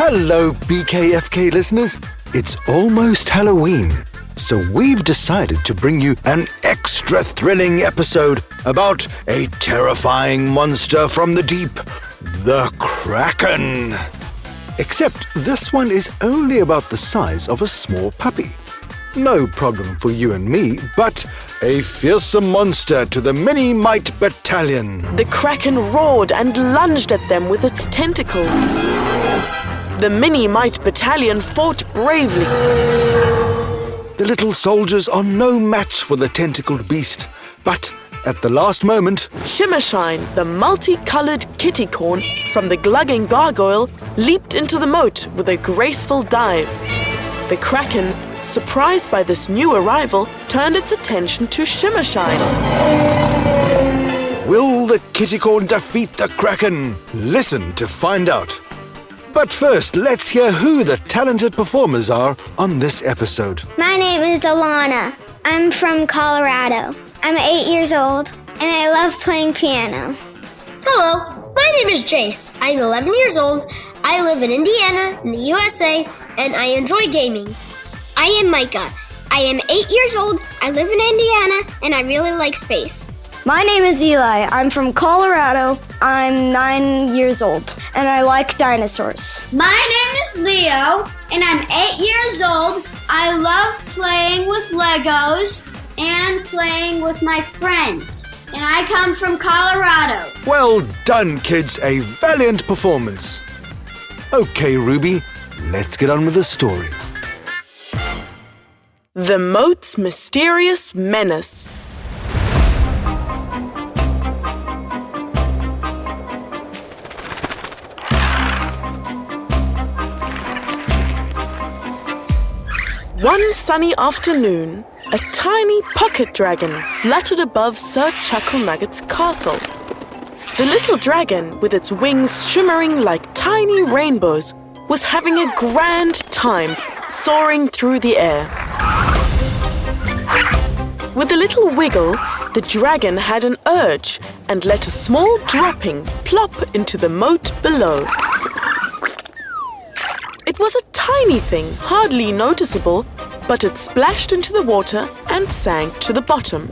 Hello, BKFK listeners. It's almost Halloween, so we've decided to bring you an extra thrilling episode about a terrifying monster from the deep, the Kraken. Except this one is only about the size of a small puppy. No problem for you and me, but a fearsome monster to the Mini-Mite Battalion. The Kraken roared and lunged at them with its tentacles. The Mini-Mite Battalion fought bravely. The little soldiers are no match for the tentacled beast, but at the last moment, Shimmershine, the multicolored kitty-corn from the Glugging Gargoyle, leaped into the moat with a graceful dive. The Kraken, surprised by this new arrival, turned its attention to Shimmershine. Will the kitty-corn defeat the Kraken? Listen to find out. But first, let's hear who the talented performers are on this episode. My name is Alana. I'm from Colorado. I'm 8 years old, and I love playing piano. Hello, my name is Jace. I'm 11 years old. I live in Indiana, in the USA, and I enjoy gaming. I am Micah. I am 8 years old. I live in Indiana, and I really like space. My name is Eli. I'm from Colorado. I'm 9 years old, and I like dinosaurs. My name is Leo, and I'm 8 years old. I love playing with Legos and playing with my friends. And I come from Colorado. Well done, kids. A valiant performance. Okay, Ruby, let's get on with the story. The moat's mysterious menace. One sunny afternoon, a tiny pocket dragon fluttered above Sir Chucklenugget's castle. The little dragon, with its wings shimmering like tiny rainbows, was having a grand time soaring through the air. With a little wiggle, the dragon had an urge and let a small dropping plop into the moat below. It was a tiny thing, hardly noticeable, but it splashed into the water and sank to the bottom.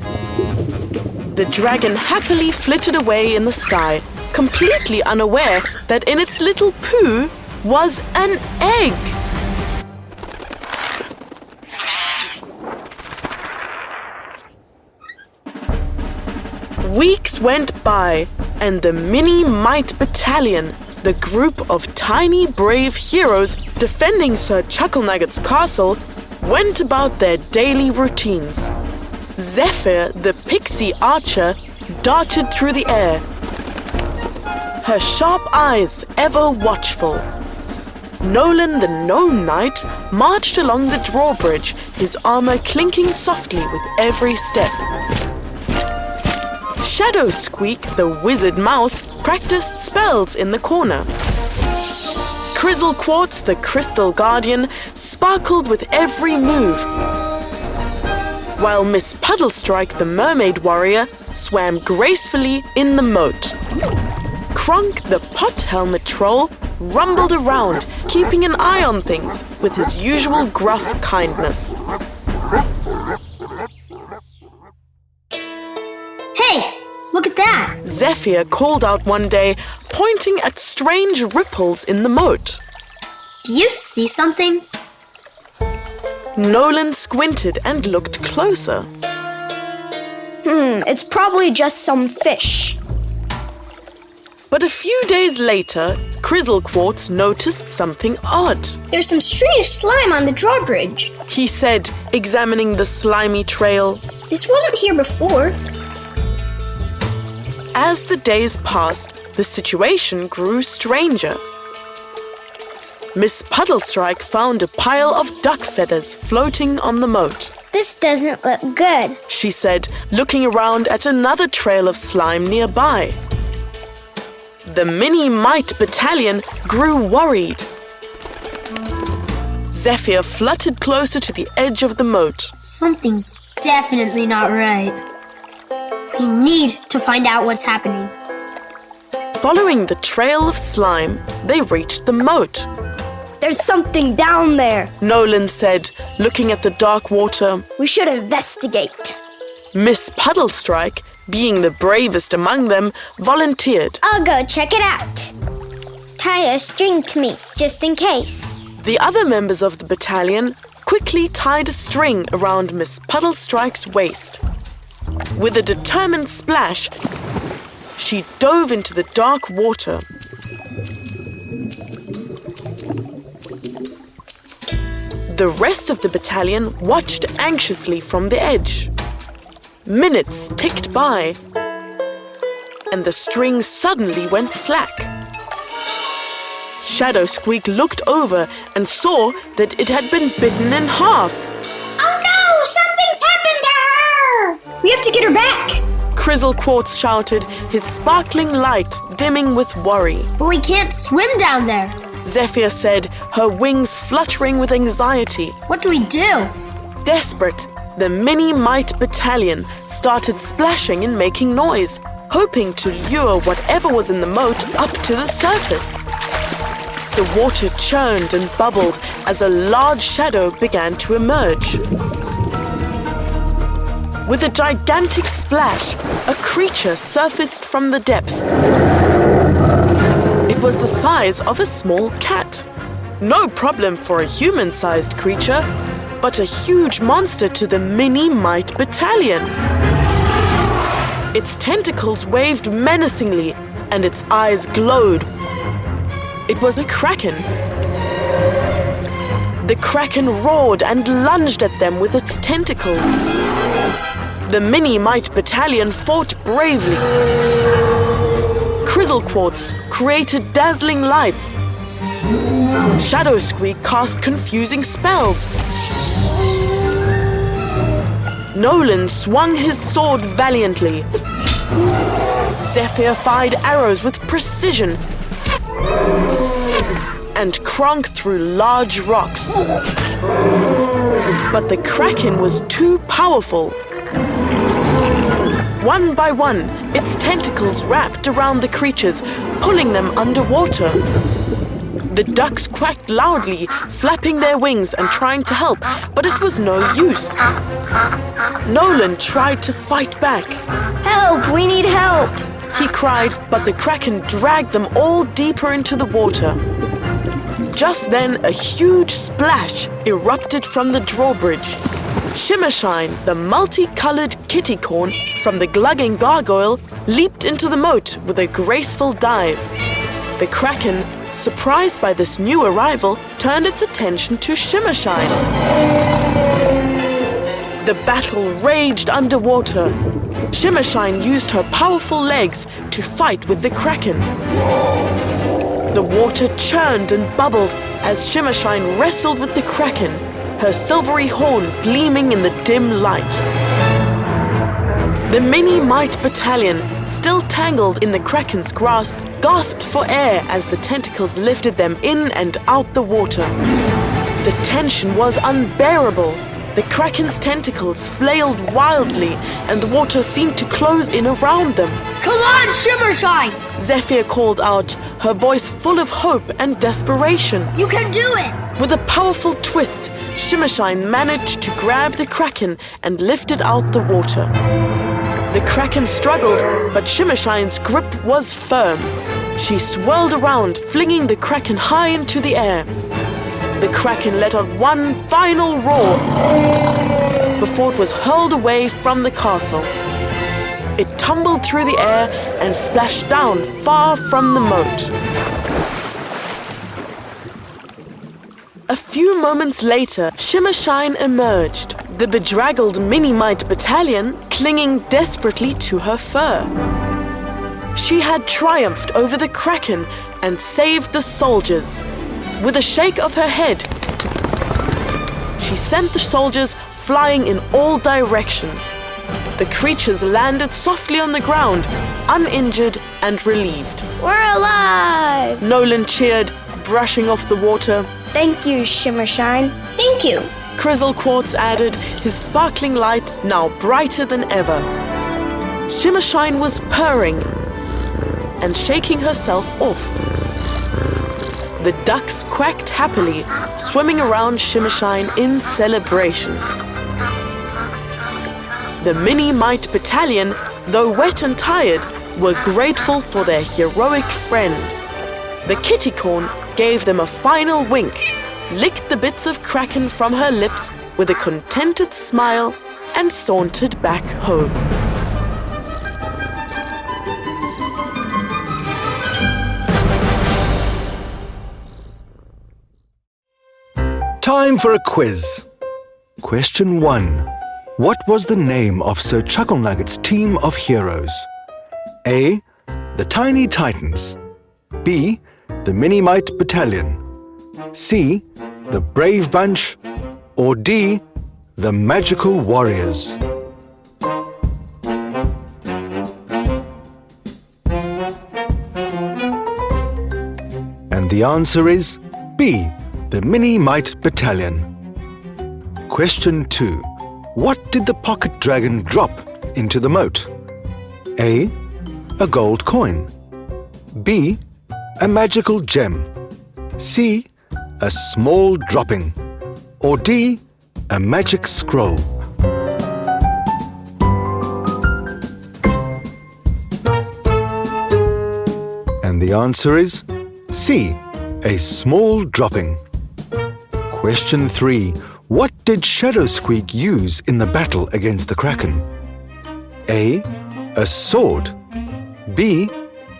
The dragon happily flitted away in the sky, completely unaware that in its little poo was an egg. Weeks went by, and the Mini-Mite Battalion, the group of tiny brave heroes defending Sir Chucklenugget's castle, went about their daily routines. Zephyr, the pixie archer, darted through the air, her sharp eyes ever watchful. Nolan, the gnome knight, marched along the drawbridge, his armor clinking softly with every step. Shadow Squeak, the wizard mouse, practiced spells in the corner. Crizzle Quartz, the crystal guardian, sparkled with every move, while Miss Puddlestrike, the mermaid warrior, swam gracefully in the moat. Kronk, the pot helmet troll, rumbled around, keeping an eye on things with his usual gruff kindness. Hey, look at that! Zephyr called out one day, pointing at strange ripples in the moat. Do you see something? Nolan squinted and looked closer. It's probably just some fish. But a few days later, Crizzle Quartz noticed something odd. There's some strange slime on the drawbridge. He said, examining the slimy trail. This wasn't here before. As the days passed, the situation grew stranger. Miss Puddlestrike found a pile of duck feathers floating on the moat. This doesn't look good. She said, looking around at another trail of slime nearby. The Mini-Mite Battalion grew worried. Zephyr fluttered closer to the edge of the moat. Something's definitely not right. We need to find out what's happening. Following the trail of slime, they reached the moat. There's something down there. Nolan said, looking at the dark water. We should investigate. Miss Puddlestrike, being the bravest among them, volunteered. I'll go check it out. Tie a string to me, just in case. The other members of the battalion quickly tied a string around Miss Puddlestrike's waist. With a determined splash, she dove into the dark water. The rest of the battalion watched anxiously from the edge. Minutes ticked by, and the string suddenly went slack. Shadow Squeak looked over and saw that it had been bitten in half. Oh no! Something's happened to her! We have to get her back. Crizzle Quartz shouted, his sparkling light dimming with worry. But we can't swim down there. Zephyr said, her wings fluttering with anxiety. What do we do? Desperate, the Mini Mite Battalion started splashing and making noise, hoping to lure whatever was in the moat up to the surface. The water churned and bubbled as a large shadow began to emerge. With a gigantic splash, a creature surfaced from the depths. It was the size of a small cat. No problem for a human-sized creature, but a huge monster to the Mini Mite Battalion. Its tentacles waved menacingly, and its eyes glowed. It was a kraken. The kraken roared and lunged at them with its tentacles. The Mini Mite Battalion fought bravely. Crizzle Quartz created dazzling lights. Shadow Squeak cast confusing spells. Nolan swung his sword valiantly. Zephyr fired arrows with precision. And Kronk threw large rocks. But the kraken was too powerful. One by one, its tentacles wrapped around the creatures, pulling them underwater. The ducks quacked loudly, flapping their wings and trying to help, but it was no use. Nolan tried to fight back. Help! We need help! He cried, but the kraken dragged them all deeper into the water. Just then, a huge splash erupted from the drawbridge. Shimmershine, the multicolored kittycorn from the Glugging Gargoyle, leaped into the moat with a graceful dive. The kraken, surprised by this new arrival, turned its attention to Shimmershine. The battle raged underwater. Shimmershine used her powerful legs to fight with the kraken. The water churned and bubbled as Shimmershine wrestled with the kraken, her silvery horn gleaming in the dim light. The Mini Mite Battalion, still tangled in the kraken's grasp, gasped for air as the tentacles lifted them in and out the water. The tension was unbearable. The kraken's tentacles flailed wildly, and the water seemed to close in around them. Come on, Shimmershine! Zephyr called out, her voice full of hope and desperation. You can do it! With a powerful twist, Shimmershine managed to grab the kraken and lift it out the water. The kraken struggled, but Shimmershine's grip was firm. She swirled around, flinging the kraken high into the air. The kraken let out one final roar before it was hurled away from the castle. It tumbled through the air and splashed down far from the moat. A few moments later, Shimmershine emerged, the bedraggled Mini Mite Battalion clinging desperately to her fur. She had triumphed over the kraken and saved the soldiers. With a shake of her head, she sent the soldiers flying in all directions. The creatures landed softly on the ground, uninjured and relieved. We're alive! Nolan cheered, brushing off the water. Thank you, Shimmershine. Thank you. Crizzle Quartz added, his sparkling light now brighter than ever. Shimmershine was purring and shaking herself off. the ducks quacked happily, swimming around Shimmershine in celebration. The Mini-Mite Battalion, though wet and tired, were grateful for their heroic friend. The Kittycorn gave them a final wink, licked the bits of Kraken from her lips with a contented smile, and sauntered back home. Time for a quiz. Question 1. What was the name of Sir Chucklenugget's team of heroes? A. The Tiny Titans. B. The Mini-Mite Battalion. C. The Brave Bunch. Or D. The Magical Warriors. And the answer is B. The Mini-Mite Battalion. Question 2. What did the pocket dragon drop into the moat? A. A gold coin. B. A magical gem. C. A small dropping. Or D. A magic scroll. And the answer is C. A small dropping. Question 3. What did Shadow Squeak use in the battle against the Kraken? A. A sword. B.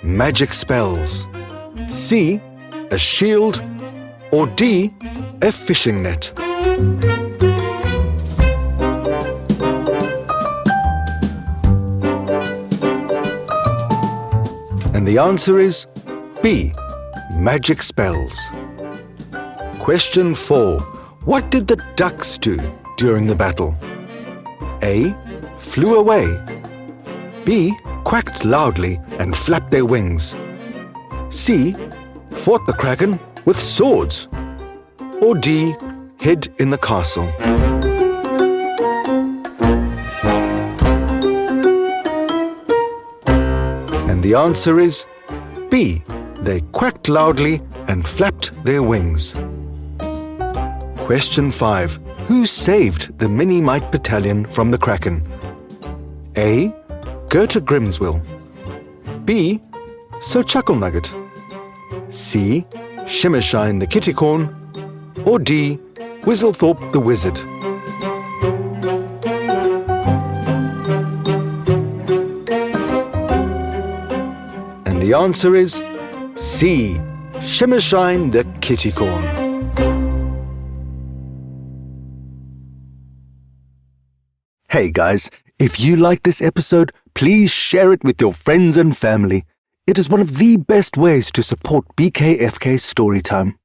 Magic spells. C. A shield. Or D. A fishing net. And the answer is B. Magic spells. Question 4. What did the ducks do during the battle? A. Flew away. B. Quacked loudly and flapped their wings. C. Fought the Kraken with swords. Or D. Hid in the castle. And the answer is B. They quacked loudly and flapped their wings. Question 5. Who saved the Mini-Mite Battalion from the Kraken? A. Gerta Grimswell. B. Sir Chucklenugget. C. Shimmershine the Kittycorn. Or D. Whistlethorpe the Wizard. And the answer is C. Shimmershine the Kittycorn. Hey guys, if you like this episode, please share it with your friends and family. It is one of the best ways to support BKFK Storytime.